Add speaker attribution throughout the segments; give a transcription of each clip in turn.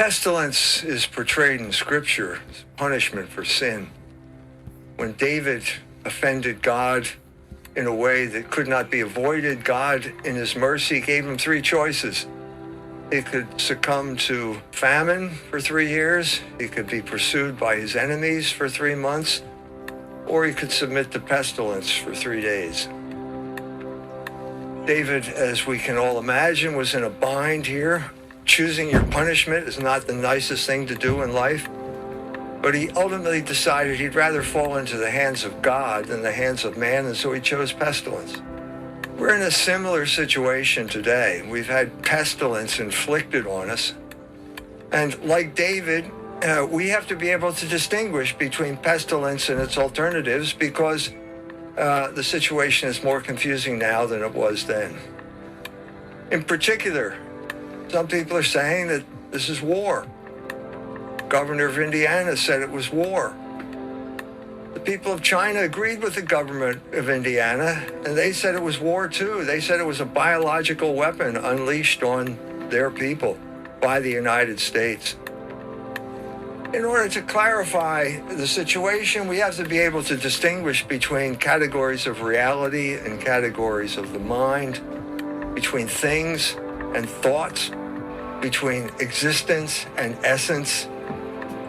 Speaker 1: Pestilence is portrayed in Scripture as punishment for sin. When David offended God in a way that could not be avoided, God, in his mercy, gave him three choices. He could succumb to famine for 3 years, he could be pursued by his enemies for 3 months, or he could submit to pestilence for 3 days. David, as we can all imagine, was in a bind here. Choosing your punishment is not the nicest thing to do in life, but he ultimately decided he'd rather fall into the hands of God than the hands of man, and so he chose pestilence. We're in a similar situation today. We've had pestilence inflicted on us, and like David, we have to be able to distinguish between pestilence and its alternatives, because the situation is more confusing now than it was then. In particular, some people are saying that this is war. Governor of Indiana said it was war. The people of China agreed with the government of Indiana, and they said it was war too. They said it was a biological weapon unleashed on their people by the United States. In order to clarify the situation, we have to be able to distinguish between categories of reality and categories of the mind, between things and thoughts, between existence and essence,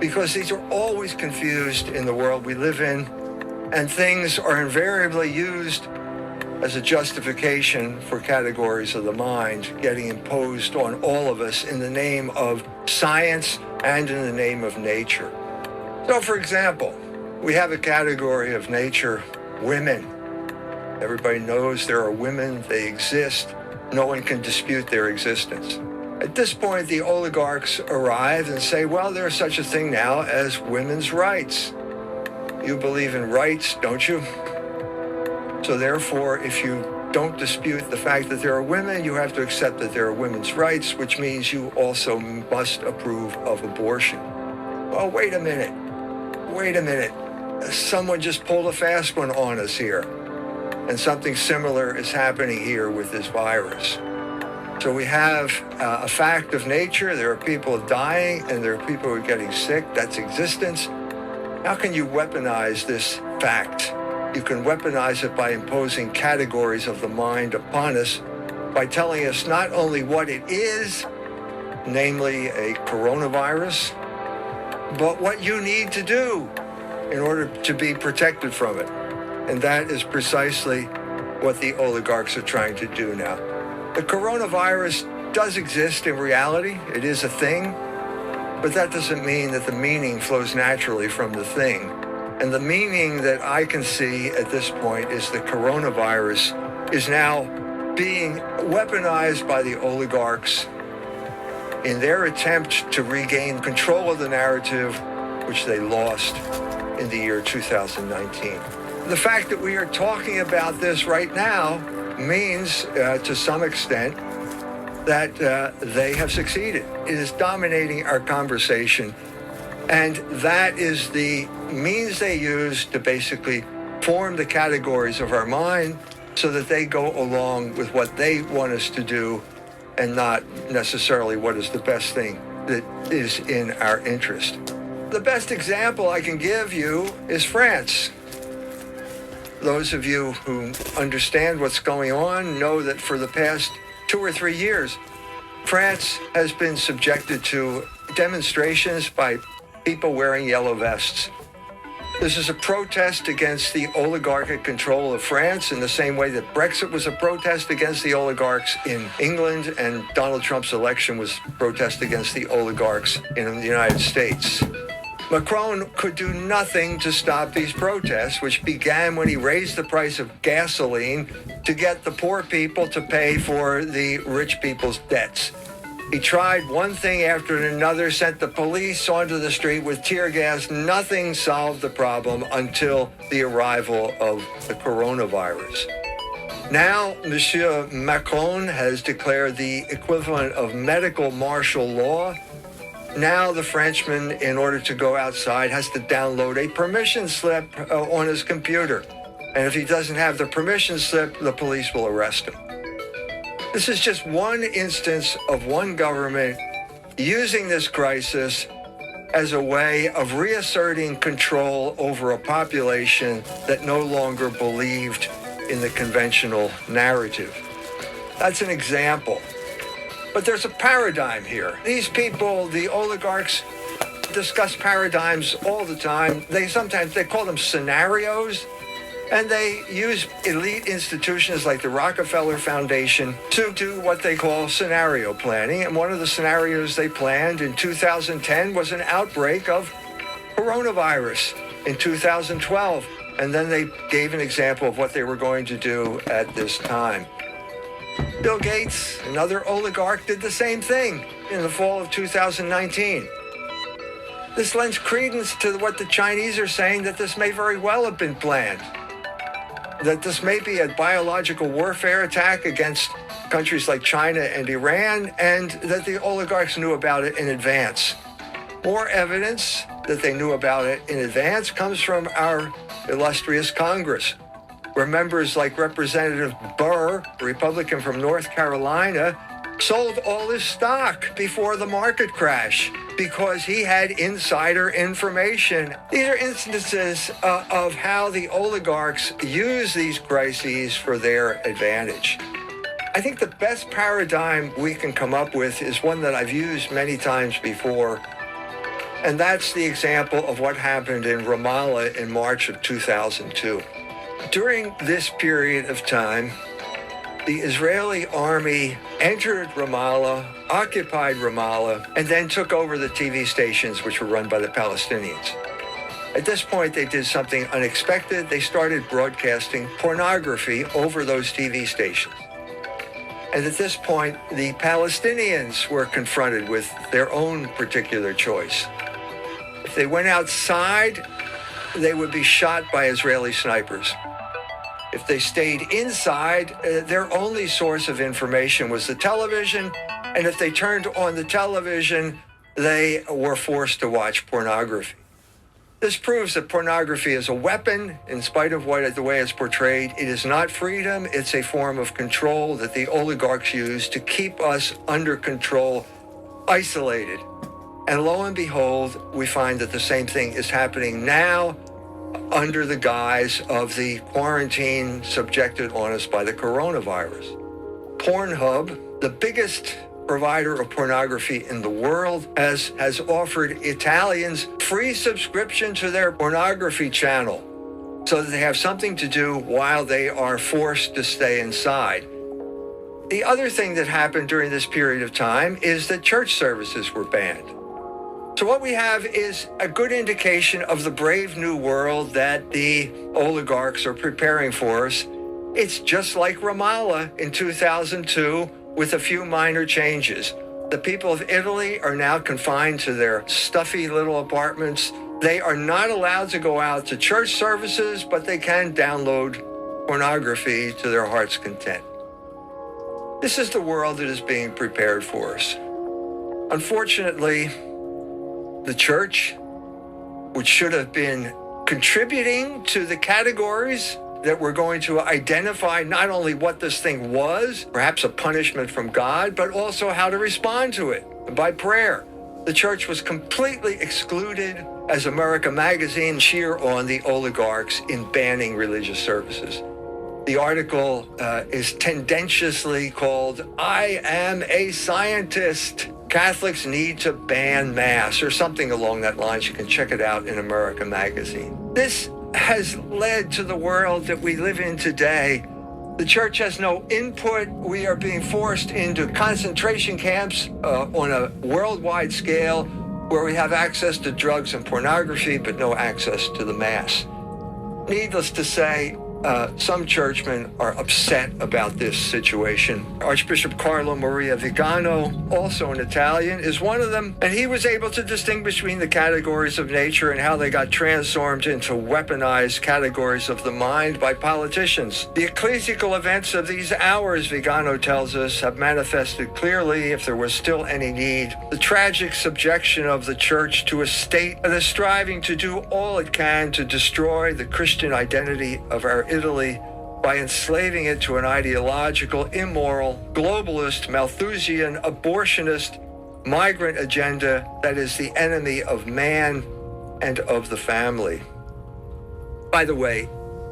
Speaker 1: because these are always confused in the world we live in, and things are invariably used as a justification for categories of the mind getting imposed on all of us in the name of science and in the name of nature. So, for example, we have a category of nature, women. Everybody knows there are women, they exist. No one can dispute their existence. At this point, the oligarchs arrive and say, well, there's such a thing now as women's rights. You believe in rights, don't you? So therefore, if you don't dispute the fact that there are women, you have to accept that there are women's rights, which means you also must approve of abortion. Well, wait a minute. Someone just pulled a fast one on us here. And something similar is happening here with this virus. So we have a fact of nature. There are people dying and there are people who are getting sick. That's existence. How can you weaponize this fact? You can weaponize it by imposing categories of the mind upon us, by telling us not only what it is, namely a coronavirus, but what you need to do in order to be protected from it. And that is precisely what the oligarchs are trying to do now. The coronavirus does exist in reality. It is a thing, but that doesn't mean that the meaning flows naturally from the thing. And the meaning that I can see at this point is the coronavirus is now being weaponized by the oligarchs in their attempt to regain control of the narrative, which they lost in the year 2019. The fact that we are talking about this right now means, to some extent, that they have succeeded. It is dominating our conversation, and that is the means they use to basically form the categories of our mind so that they go along with what they want us to do and not necessarily what is the best thing that is in our interest. The best example I can give you is France. Those of you who understand what's going on know that for the past 2 or 3 years, France has been subjected to demonstrations by people wearing yellow vests. This is a protest against the oligarchic control of France in the same way that Brexit was a protest against the oligarchs in England and Donald Trump's election was a protest against the oligarchs in the United States. Macron could do nothing to stop these protests, which began when he raised the price of gasoline to get the poor people to pay for the rich people's debts. He tried one thing after another, sent the police onto the street with tear gas. Nothing solved the problem until the arrival of the coronavirus. Now, Monsieur Macron has declared the equivalent of medical martial law. Now the Frenchman, in order to go outside, has to download a permission slip on his computer. And if he doesn't have the permission slip, the police will arrest him. This is just one instance of one government using this crisis as a way of reasserting control over a population that no longer believed in the conventional narrative. That's an example. But there's a paradigm here. These people, the oligarchs, discuss paradigms all the time. They call them scenarios, and they use elite institutions like the Rockefeller Foundation to do what they call scenario planning. And one of the scenarios they planned in 2010 was an outbreak of coronavirus in 2012. And then they gave an example of what they were going to do at this time. Bill Gates, another oligarch, did the same thing in the fall of 2019. This lends credence to what the Chinese are saying, that this may very well have been planned, that this may be a biological warfare attack against countries like China and Iran, and that the oligarchs knew about it in advance. More evidence that they knew about it in advance comes from our illustrious Congress, where members like Representative Burr, a Republican from North Carolina, sold all his stock before the market crash because he had insider information. These are instances of how the oligarchs use these crises for their advantage. I think the best paradigm we can come up with is one that I've used many times before, and that's the example of what happened in Ramallah in March of 2002. During this period of time, the Israeli army entered Ramallah, occupied Ramallah, and then took over the TV stations which were run by the Palestinians. At this point, they did something unexpected. They started broadcasting pornography over those TV stations. And at this point, the Palestinians were confronted with their own particular choice. If they went outside, they would be shot by Israeli snipers. If they stayed inside, their only source of information was the television, and if they turned on the television, they were forced to watch pornography. This proves that pornography is a weapon, in spite of the way it's portrayed. It is not freedom, it's a form of control that the oligarchs use to keep us under control, isolated. And lo and behold, we find that the same thing is happening now, under the guise of the quarantine subjected on us by the coronavirus. Pornhub, the biggest provider of pornography in the world, has offered Italians free subscription to their pornography channel so that they have something to do while they are forced to stay inside. The other thing that happened during this period of time is that church services were banned. So what we have is a good indication of the brave new world that the oligarchs are preparing for us. It's just like Ramallah in 2002 with a few minor changes. The people of Italy are now confined to their stuffy little apartments. They are not allowed to go out to church services, but they can download pornography to their heart's content. This is the world that is being prepared for us. Unfortunately, the church, which should have been contributing to the categories that we're going to identify not only what this thing was, perhaps a punishment from God, but also how to respond to it by prayer. The church was completely excluded, as America Magazine cheer on the oligarchs in banning religious services. The article is tendentiously called, "I Am a Scientist. Catholics Need to Ban Mass," or something along that lines. You can check it out in America Magazine. This has led to the world that we live in today. The church has no input. We are being forced into concentration camps on a worldwide scale where we have access to drugs and pornography, but no access to the Mass. Needless to say, some churchmen are upset about this situation. Archbishop Carlo Maria Vigano, also an Italian, is one of them, and he was able to distinguish between the categories of nature and how they got transformed into weaponized categories of the mind by politicians. The ecclesiastical events of these hours, Vigano tells us, have manifested clearly, if there was still any need, the tragic subjection of the church to a state that is striving to do all it can to destroy the Christian identity of our Italy by enslaving it to an ideological, immoral, globalist, Malthusian, abortionist, migrant agenda that is the enemy of man and of the family. By the way,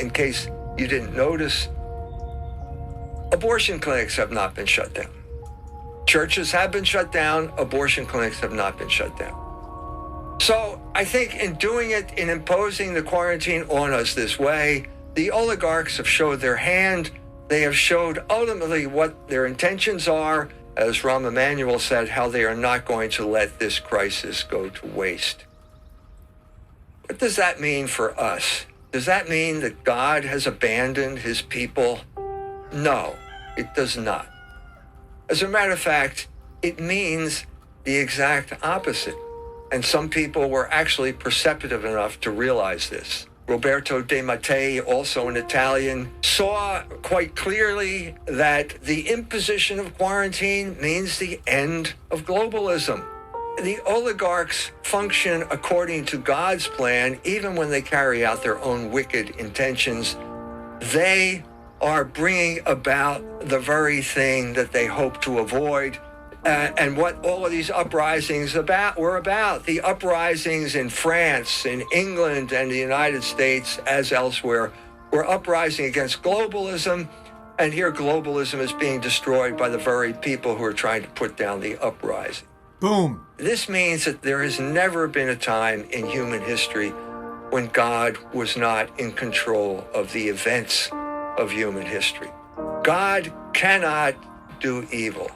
Speaker 1: in case you didn't notice, abortion clinics have not been shut down. Churches have been shut down. Abortion clinics have not been shut down. So I think in doing it, in imposing the quarantine on us this way, the oligarchs have showed their hand. They have showed ultimately what their intentions are. As Rahm Emanuel said, how they are not going to let this crisis go to waste. What does that mean for us? Does that mean that God has abandoned his people? No, it does not. As a matter of fact, it means the exact opposite. And some people were actually perceptive enough to realize this. Roberto De Mattei, also an Italian, saw quite clearly that the imposition of quarantine means the end of globalism. The oligarchs function according to God's plan, even when they carry out their own wicked intentions. They are bringing about the very thing that they hope to avoid. And what all of these uprisings were about. The uprisings in France, in England, and the United States, as elsewhere, were uprising against globalism. And here globalism is being destroyed by the very people who are trying to put down the uprising.
Speaker 2: Boom.
Speaker 1: This means that there has never been a time in human history when God was not in control of the events of human history. God cannot do evil.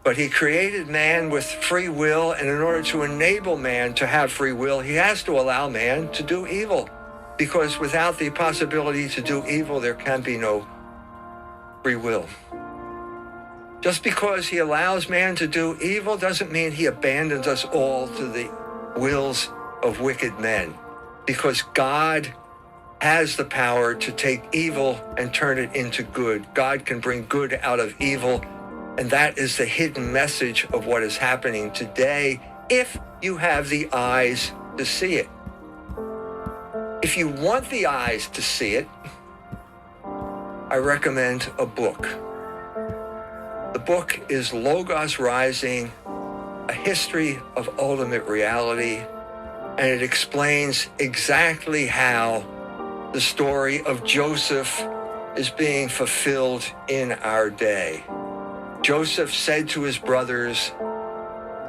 Speaker 1: But he created man with free will, and in order to enable man to have free will, he has to allow man to do evil. Because without the possibility to do evil, there can be no free will. Just because he allows man to do evil doesn't mean he abandons us all to the wills of wicked men. Because God has the power to take evil and turn it into good. God can bring good out of evil. And that is the hidden message of what is happening today, if you have the eyes to see it. If you want the eyes to see it, I recommend a book. The book is Logos Rising, A History of Ultimate Reality, and it explains exactly how the story of Joseph is being fulfilled in our day. Joseph said to his brothers,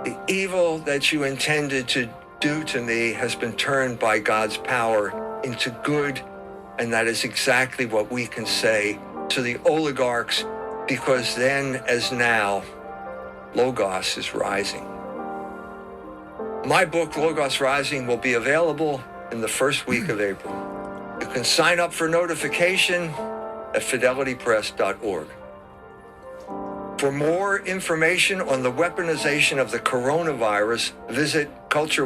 Speaker 1: "The evil that you intended to do to me has been turned by God's power into good." And that is exactly what we can say to the oligarchs, because then as now, Logos is rising. My book, Logos Rising, will be available in the first week of April. You can sign up for notification at fidelitypress.org. For more information on the weaponization of the coronavirus, visit CultureWars.